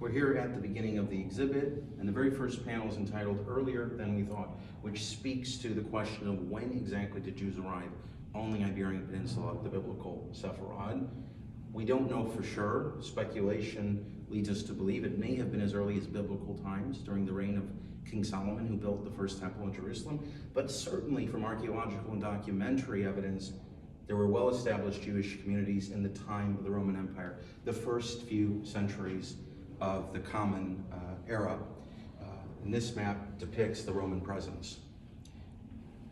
We're here at the beginning of the exhibit, and the very first panel is entitled Earlier Than We Thought, which speaks to the question of when exactly did Jews arrive on the Iberian Peninsula, the biblical Sefarad. We don't know for sure. Speculation leads us to believe it may have been as early as biblical times, during the reign of King Solomon, who built the first temple in Jerusalem. But certainly from archaeological and documentary evidence, there were well-established Jewish communities in the time of the Roman Empire, the first few centuries of the Common Era. And this map depicts the Roman presence.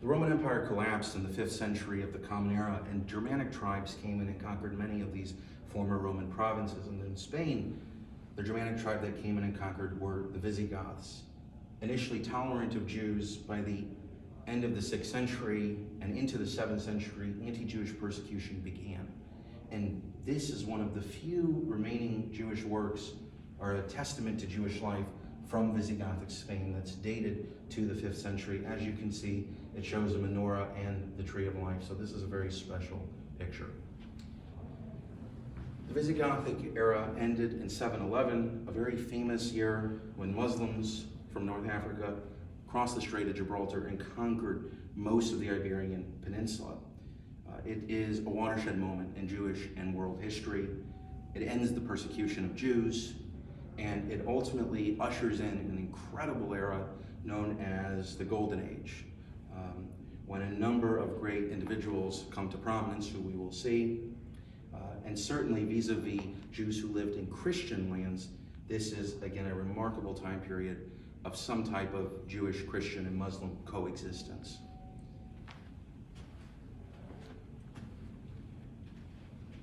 The Roman Empire collapsed in the 5th century of the Common Era, and Germanic tribes came in and conquered many of these former Roman provinces. And in Spain, the Germanic tribe that came in and conquered were the Visigoths. Initially tolerant of Jews, by the end of the 6th century and into the 7th century, anti-Jewish persecution began. And this is one of the few remaining Jewish works, or a testament to Jewish life, from Visigothic Spain that's dated to the 5th century. As you can see, it shows a menorah and the Tree of Life, so this is a very special picture. The Visigothic era ended in 711, a very famous year when Muslims from North Africa crossed the Strait of Gibraltar and conquered most of the Iberian Peninsula. It is a watershed moment in Jewish and world history. It ends the persecution of Jews, and it ultimately ushers in an incredible era known as the Golden Age, when a number of great individuals come to prominence, who we will see. And certainly vis-a-vis Jews who lived in Christian lands, this is, again, a remarkable time period of some type of Jewish, Christian, and Muslim coexistence.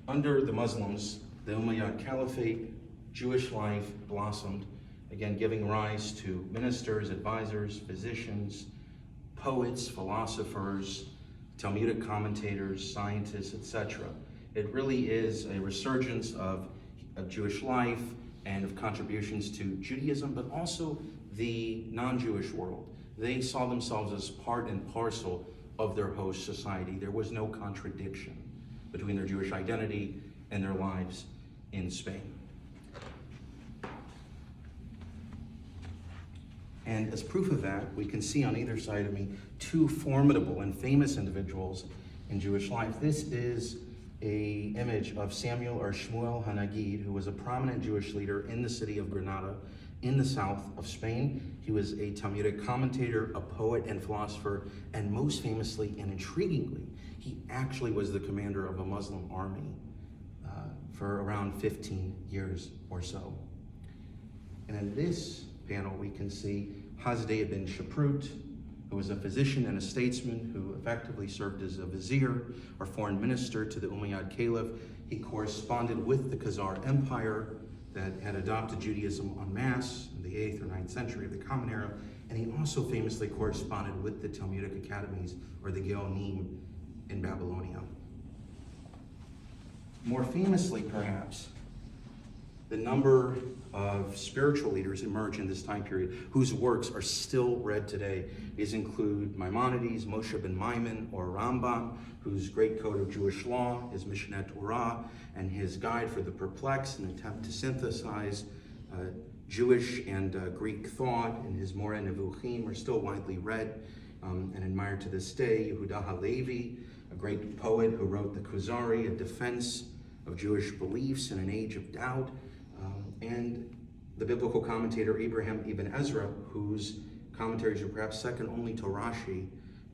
Under the Muslims, the Umayyad Caliphate, Jewish life blossomed, again giving rise to ministers, advisors, physicians, poets, philosophers, Talmudic commentators, scientists, etc. It really is a resurgence of Jewish life and of contributions to Judaism, but also the non-Jewish world. They saw themselves as part and parcel of their host society. There was no contradiction between their Jewish identity and their lives in Spain. And as proof of that, we can see on either side of me two formidable and famous individuals in Jewish life. This is an image of Samuel or Shmuel Hanagid, who was a prominent Jewish leader in the city of Granada in the south of Spain. He was a Talmudic commentator, a poet and philosopher, and most famously and intriguingly, he actually was the commander of a Muslim army for around 15 years or so. And in this panel, we can see Hasdai ibn Shaprut, who was a physician and a statesman who effectively served as a vizier or foreign minister to the Umayyad Caliph. He corresponded with the Khazar Empire that had adopted Judaism en masse in the 8th or 9th century of the Common Era, and he also famously corresponded with the Talmudic academies, or the Geonim, in Babylonia. More famously, perhaps, the number of spiritual leaders emerge in this time period whose works are still read today. These include Maimonides, Moshe ben Maimon, or Rambam, whose great code of Jewish law is Mishneh Torah, and his guide for the perplexed, an attempt to synthesize Jewish and Greek thought, and his Moreh Nevuchim are still widely read and admired to this day. Yehuda Halevi, a great poet who wrote the Kuzari, a defense of Jewish beliefs in an age of doubt, and the biblical commentator Abraham ibn Ezra, whose commentaries are perhaps second only to Rashi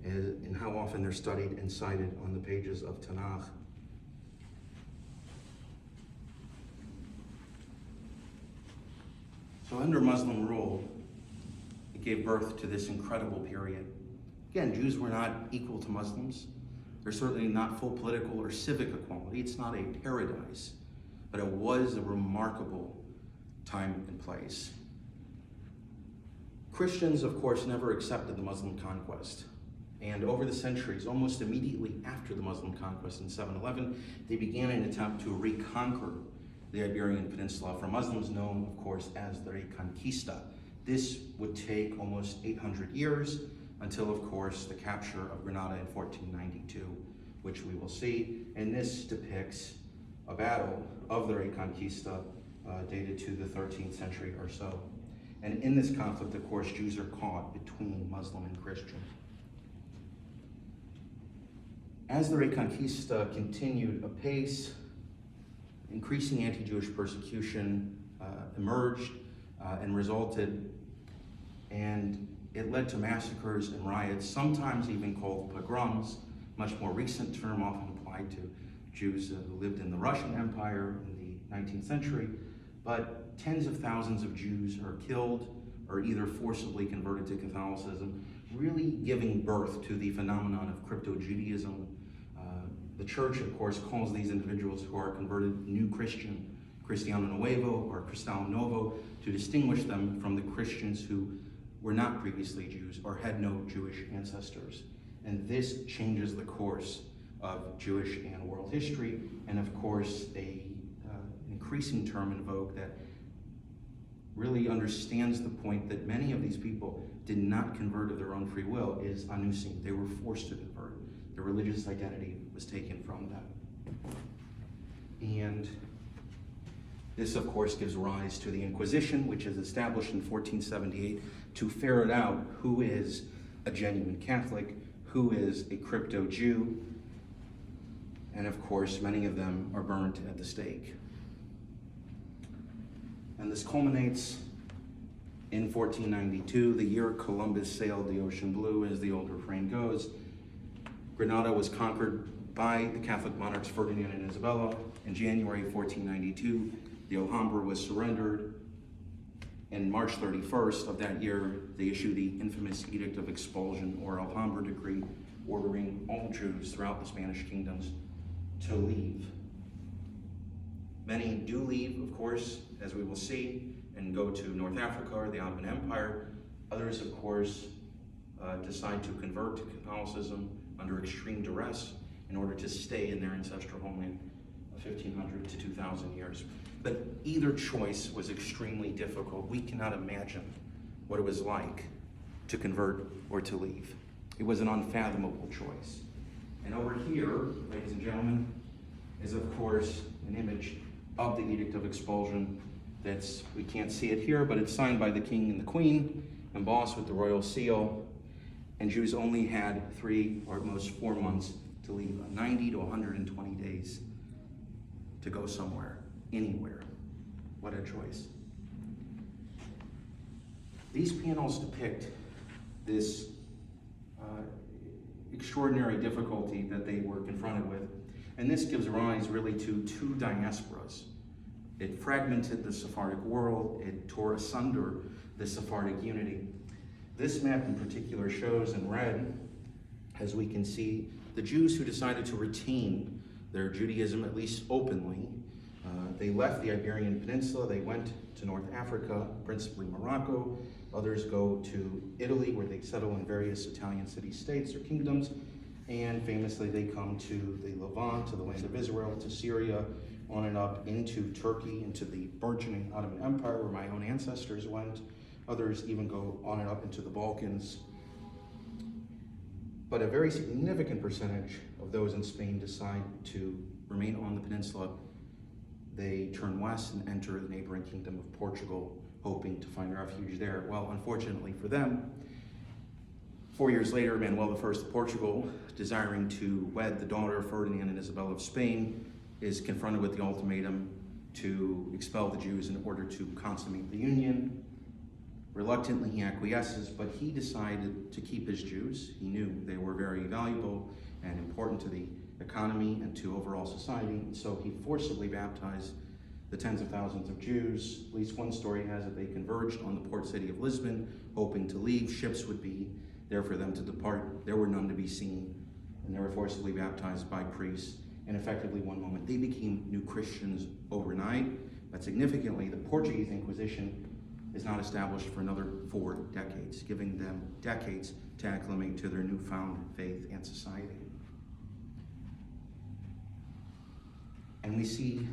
in how often they're studied and cited on the pages of Tanakh. So under Muslim rule, it gave birth to this incredible period. Again, Jews were not equal to Muslims. They're certainly not full political or civic equality. It's not a paradise, but it was a remarkable time and place. Christians, of course, never accepted the Muslim conquest. And over the centuries, almost immediately after the Muslim conquest in 711, they began an attempt to reconquer the Iberian Peninsula, for Muslims known, of course, as the Reconquista. This would take almost 800 years until, of course, the capture of Granada in 1492, which we will see. And this depicts a battle of the Reconquista dated to the 13th century or so. And in this conflict, of course, Jews are caught between Muslim and Christian. As the Reconquista continued apace, increasing anti-Jewish persecution emerged and resulted, and it led to massacres and riots, sometimes even called pogroms, much more recent term often applied to Jews who lived in the Russian Empire in the 19th century. But tens of thousands of Jews are killed or either forcibly converted to Catholicism, really giving birth to the phenomenon of crypto-Judaism. The church, of course, calls these individuals who are converted new Christian, Cristiano Nuevo or Cristão Novo, to distinguish them from the Christians who were not previously Jews or had no Jewish ancestors. And this changes the course of Jewish and world history, and of course, an increasing term in vogue that really understands the point that many of these people did not convert of their own free will is anusim. They were forced to convert. Their religious identity was taken from them. And this, of course, gives rise to the Inquisition, which is established in 1478 to ferret out who is a genuine Catholic, who is a crypto-Jew, and of course, many of them are burnt at the stake. And this culminates in 1492, the year Columbus sailed the ocean blue, as the old refrain goes. Granada was conquered by the Catholic monarchs Ferdinand and Isabella. In January 1492, the Alhambra was surrendered. And March 31st of that year, they issued the infamous Edict of Expulsion, or Alhambra Decree, ordering all Jews throughout the Spanish kingdoms to leave. Many do leave, of course, as we will see, and go to North Africa or the Ottoman Empire. Others, of course, decide to convert to Catholicism under extreme duress in order to stay in their ancestral homeland of 1,500 to 2,000 years. But either choice was extremely difficult. We cannot imagine what it was like to convert or to leave. It was an unfathomable choice. And over here, ladies and gentlemen, is of course an image of the Edict of Expulsion. We can't see it here, but it's signed by the King and the Queen, embossed with the royal seal. And Jews only had 3 or at most 4 months to leave, 90 to 120 days to go somewhere, anywhere. What a choice. These panels depict this extraordinary difficulty that they were confronted with. And this gives rise really to 2 diasporas. It fragmented the Sephardic world. It tore asunder the Sephardic unity. This map in particular shows in red, as we can see, the Jews who decided to retain their Judaism, at least openly. They left the Iberian Peninsula. They went to North Africa, principally Morocco. Others go to Italy, where they settle in various Italian city-states or kingdoms. And famously, they come to the Levant, to the land of Israel, to Syria, on and up into Turkey, into the burgeoning Ottoman Empire, where my own ancestors went. Others even go on and up into the Balkans. But a very significant percentage of those in Spain decide to remain on the peninsula. They turn west and enter the neighboring kingdom of Portugal, hoping to find refuge there. Well, unfortunately for them, 4 years later, Manuel I of Portugal, desiring to wed the daughter of Ferdinand and Isabella of Spain, is confronted with the ultimatum to expel the Jews in order to consummate the union. Reluctantly, he acquiesces, but he decided to keep his Jews. He knew they were very valuable and important to the economy and to overall society, and so he forcibly baptized the tens of thousands of Jews. At least one story has it they converged on the port city of Lisbon, hoping to leave. Ships would be there for them to depart. There were none to be seen, and they were forcibly baptized by priests. And effectively, one moment, they became new Christians overnight. But significantly, the Portuguese Inquisition is not established for another 4 decades, giving them decades to acclimate to their newfound faith and society. And we see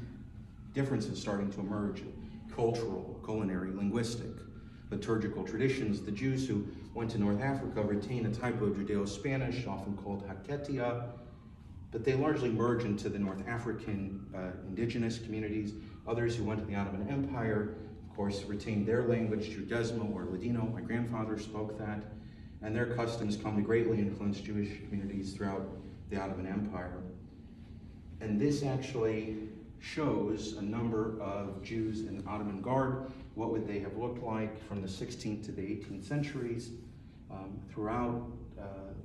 differences starting to emerge in cultural, culinary, linguistic, liturgical traditions. The Jews who went to North Africa retain a type of Judeo-Spanish, often called Haketia, but they largely merge into the North African indigenous communities. Others who went to the Ottoman Empire, of course, retained their language, Judezmo or Ladino. My grandfather spoke that. And their customs come to greatly influence Jewish communities throughout the Ottoman Empire. And this actually shows a number of Jews in Ottoman garb. What would they have looked like from the 16th to the 18th centuries throughout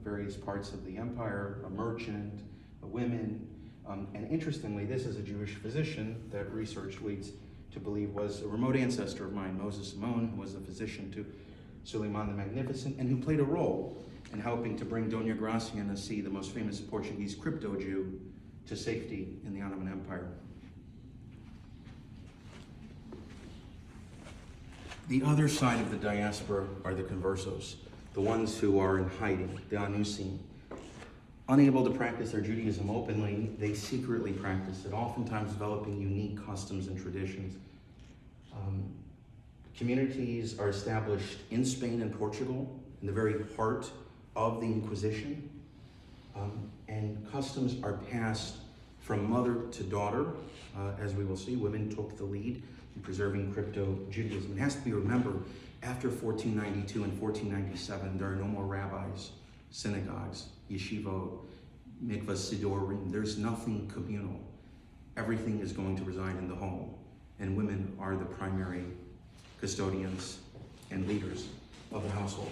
various parts of the empire, a merchant, women. And interestingly, this is a Jewish physician that research leads to believe was a remote ancestor of mine, Moses Simon, who was a physician to Suleiman the Magnificent, and who played a role in helping to bring Dona Gracia Nassi, the most famous Portuguese crypto Jew, to safety in the Ottoman Empire. The other side of the diaspora are the conversos, the ones who are in hiding, the anusim. Unable to practice their Judaism openly, they secretly practice it, oftentimes developing unique customs and traditions. Communities are established in Spain and Portugal, in the very heart of the Inquisition, and customs are passed from mother to daughter. As we will see, women took the lead in preserving crypto-Judaism. It has to be remembered, after 1492 and 1497, there are no more rabbis, synagogues, yeshivot, mikvahs, sidorim. There's nothing communal. Everything is going to reside in the home, and women are the primary custodians and leaders of the household.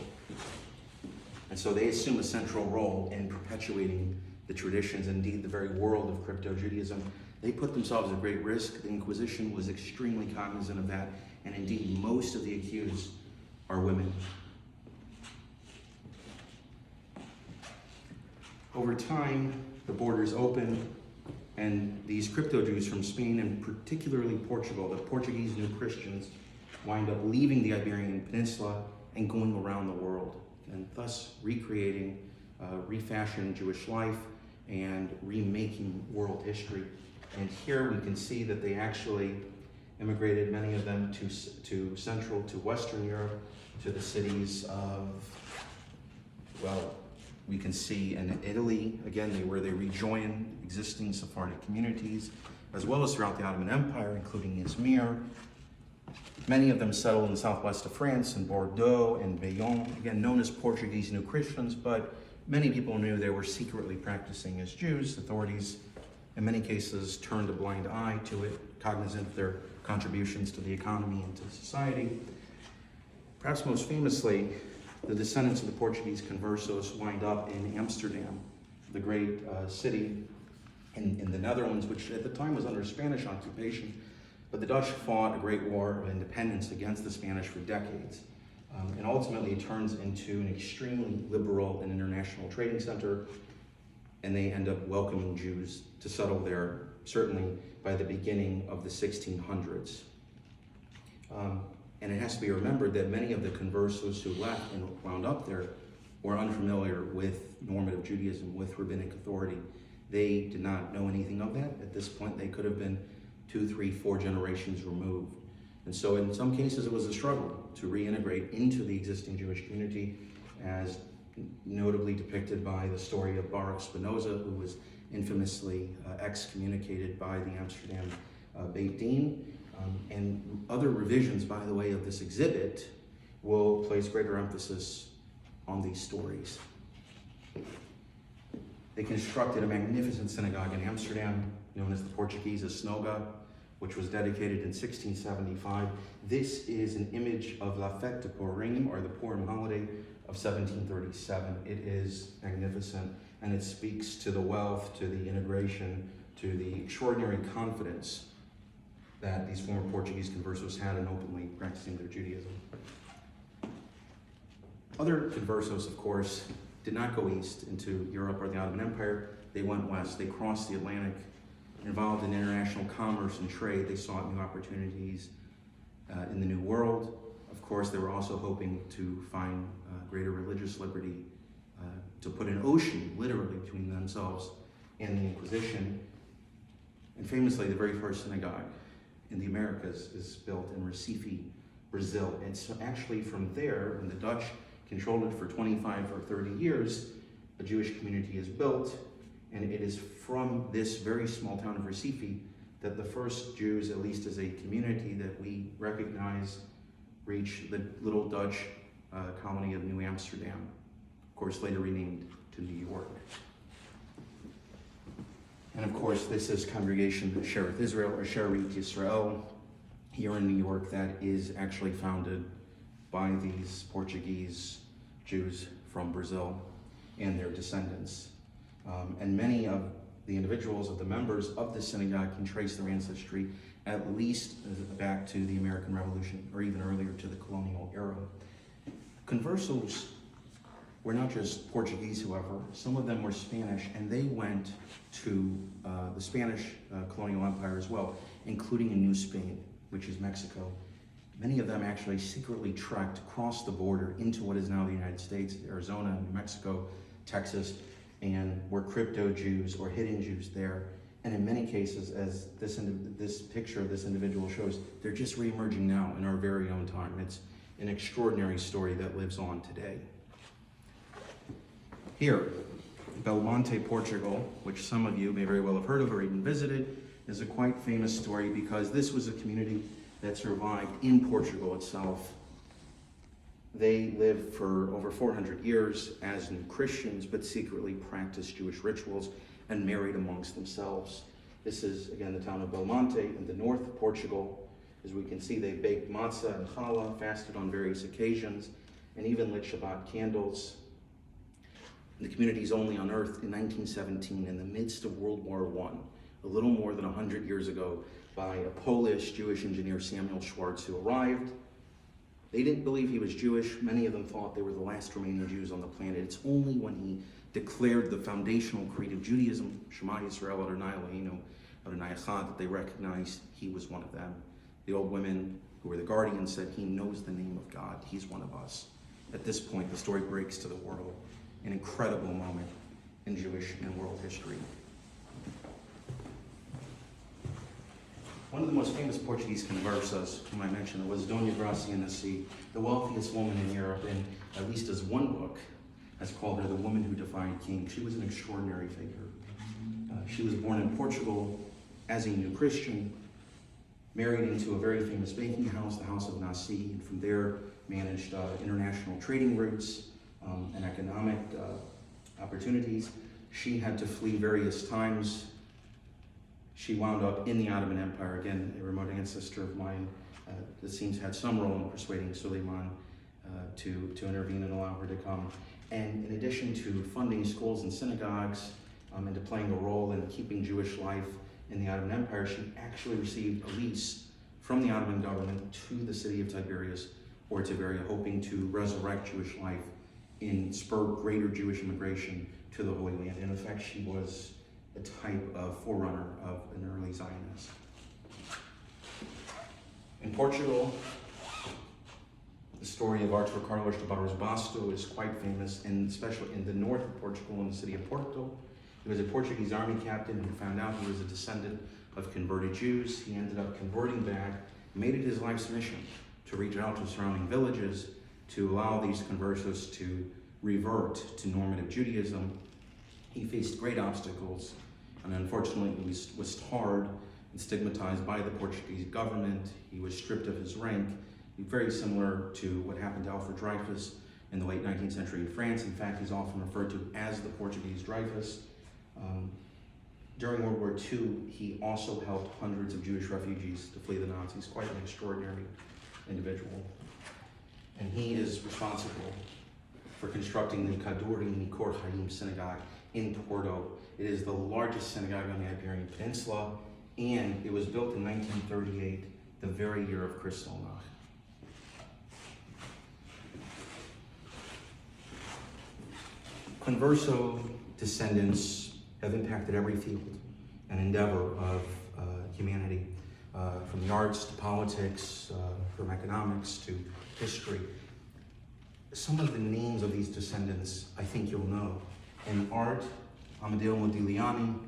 And so they assume a central role in perpetuating the traditions, indeed the very world of crypto-Judaism. They put themselves at great risk. The Inquisition was extremely cognizant of that, and indeed most of the accused are women. Over time, the borders open, and these crypto-Jews from Spain and particularly Portugal, the Portuguese New Christians, wind up leaving the Iberian Peninsula and going around the world, and thus recreating, refashioning Jewish life and remaking world history. And here we can see that they actually immigrated, many of them, to Central, to Western Europe, to the cities of, well, we can see in Italy, again, where they rejoin existing Sephardic communities, as well as throughout the Ottoman Empire, including Izmir. Many of them settled in the southwest of France, in Bordeaux and Bayonne, again, known as Portuguese New Christians, but many people knew they were secretly practicing as Jews. Authorities, in many cases, turned a blind eye to it, cognizant of their contributions to the economy and to society. Perhaps most famously, the descendants of the Portuguese conversos wind up in Amsterdam, the great city in the Netherlands, which at the time was under Spanish occupation. But the Dutch fought a great war of independence against the Spanish for decades. And ultimately it turns into an extremely liberal and international trading center, and they end up welcoming Jews to settle there, certainly by the beginning of the 1600s. And it has to be remembered that many of the conversos who left and wound up there were unfamiliar with normative Judaism, with rabbinic authority. They did not know anything of that. At this point, they could have been 2, 3, 4 generations removed. And so in some cases, it was a struggle to reintegrate into the existing Jewish community, as notably depicted by the story of Baruch Spinoza, who was infamously excommunicated by the Amsterdam Beit Din. And other revisions, by the way, of this exhibit will place greater emphasis on these stories. They constructed a magnificent synagogue in Amsterdam, known as the Portuguese Synagogue, which was dedicated in 1675. This is an image of La Fête de Purim, or the Purim holiday of 1737. It is magnificent, and it speaks to the wealth, to the integration, to the extraordinary confidence that these former Portuguese conversos had in openly practicing their Judaism. Other conversos, of course, did not go east into Europe or the Ottoman Empire. They went west. They crossed the Atlantic. Involved in international commerce and trade, they sought new opportunities in the New World. Of course, they were also hoping to find greater religious liberty, to put an ocean, literally, between themselves and the Inquisition. And famously, the very first synagogue in the Americas is built in Recife, Brazil. And so actually from there, when the Dutch controlled it for 25 or 30 years, a Jewish community is built, and it is from this very small town of Recife that the first Jews, at least as a community that we recognize, reached the little Dutch colony of New Amsterdam, of course later renamed to New York. And of course, this is Congregation Shearith Israel, or Shearith Yisrael, here in New York, that is actually founded by these Portuguese Jews from Brazil and their descendants. And many of the individuals, of the members of the synagogue, can trace their ancestry at least back to the American Revolution, or even earlier to the colonial era. Conversos were not just Portuguese, however. Some of them were Spanish, and they went to the Spanish colonial empire as well, including in New Spain, which is Mexico. Many of them actually secretly trekked across the border into what is now the United States, Arizona, New Mexico, Texas, and were crypto Jews or hidden Jews there. And in many cases, as this picture of this individual shows, they're just reemerging now in our very own time. It's an extraordinary story that lives on today. Here, Belmonte, Portugal, which some of you may very well have heard of or even visited, is a quite famous story because this was a community that survived in Portugal itself. They lived for over 400 years as new Christians, but secretly practiced Jewish rituals and married amongst themselves. This is, again, the town of Belmonte in the north of Portugal. As we can see, they baked matzah and challah, fasted on various occasions, and even lit Shabbat candles. The community is only unearthed in 1917 in the midst of World War I, a little more than 100 years ago, by a Polish Jewish engineer, Samuel Schwartz, who arrived. They didn't believe he was Jewish. Many of them thought they were the last remaining Jews on the planet. It's only when he declared the foundational creed of Judaism, Shema Yisrael Adonai Eloheinu Adonai Echad, that they recognized he was one of them. The old women who were the guardians said, he knows the name of God. He's one of us. At this point, the story breaks to the world. An incredible moment in Jewish and world history. One of the most famous Portuguese conversas, whom I mentioned, was Dona Gracia Nassi, the wealthiest woman in Europe, and at least as one book has called her the woman who defied kings. She was an extraordinary figure. She was born in Portugal as a new Christian, married into a very famous banking house, the House of Nassi, and from there managed international trading routes and economic opportunities. She had to flee various times. She wound up in the Ottoman Empire, again, a remote ancestor of mine. It seems had some role in persuading Suleiman to intervene and allow her to come. And in addition to funding schools and synagogues and to playing a role in keeping Jewish life in the Ottoman Empire, she actually received a lease from the Ottoman government to the city of Tiberias or Tiberia, hoping to resurrect Jewish life and spur greater Jewish immigration to the Holy Land. In effect, she was a type of forerunner of an early Zionist. In Portugal, the story of Artur Carlos de Barros Basto is quite famous, and especially in the north of Portugal, in the city of Porto. He was a Portuguese army captain who found out he was a descendant of converted Jews. He ended up converting back, made it his life's mission to reach out to surrounding villages to allow these conversos to revert to normative Judaism. He faced great obstacles, and unfortunately he was tarred and stigmatized by the Portuguese government. He was stripped of his rank, very similar to what happened to Alfred Dreyfus in the late 19th century in France. In fact, he's often referred to as the Portuguese Dreyfus. During World War II, he also helped hundreds of Jewish refugees to flee the Nazis. Quite an extraordinary individual. And he is responsible for constructing the Kaduri Nikor Chaim synagogue in Porto. It is the largest synagogue on the Iberian Peninsula, and it was built in 1938, the very year of Kristallnacht. Converso descendants have impacted every field and endeavor of humanity, from the arts to politics, from economics to history. Some of the names of these descendants I think you'll know. In art, Amadeo Modigliani,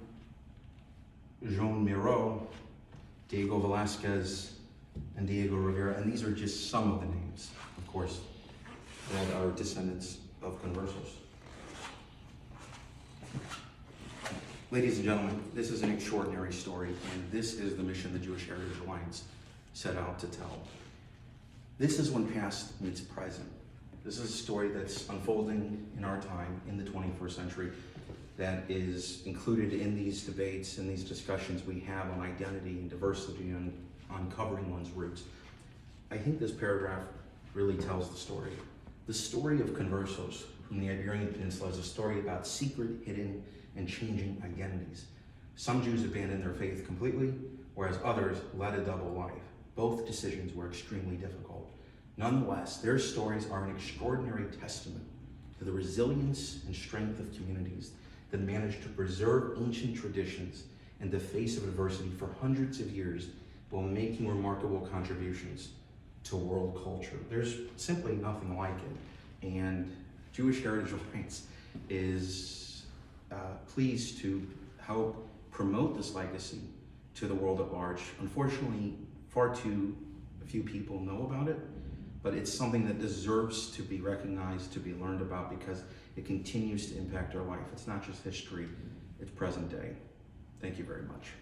Joan Miro, Diego Velázquez, and Diego Rivera, and these are just some of the names, of course, that are descendants of conversos. Ladies and gentlemen, this is an extraordinary story, and this is the mission the Jewish Heritage Alliance set out to tell. This is when past meets present. This is a story that's unfolding in our time, in the 21st century, that is included in these debates and these discussions we have on identity and diversity and uncovering one's roots. I think this paragraph really tells the story. The story of conversos from the Iberian Peninsula is a story about secret, hidden, and changing identities. Some Jews abandoned their faith completely, whereas others led a double life. Both decisions were extremely difficult. Nonetheless, their stories are an extraordinary testament to the resilience and strength of communities that managed to preserve ancient traditions in the face of adversity for hundreds of years while making remarkable contributions to world culture. There's simply nothing like it. And Jewish Heritage Alliance is pleased to help promote this legacy to the world at large. Unfortunately, far too few people know about it, but it's something that deserves to be recognized, to be learned about, because it continues to impact our life. It's not just history, it's present day. Thank you very much.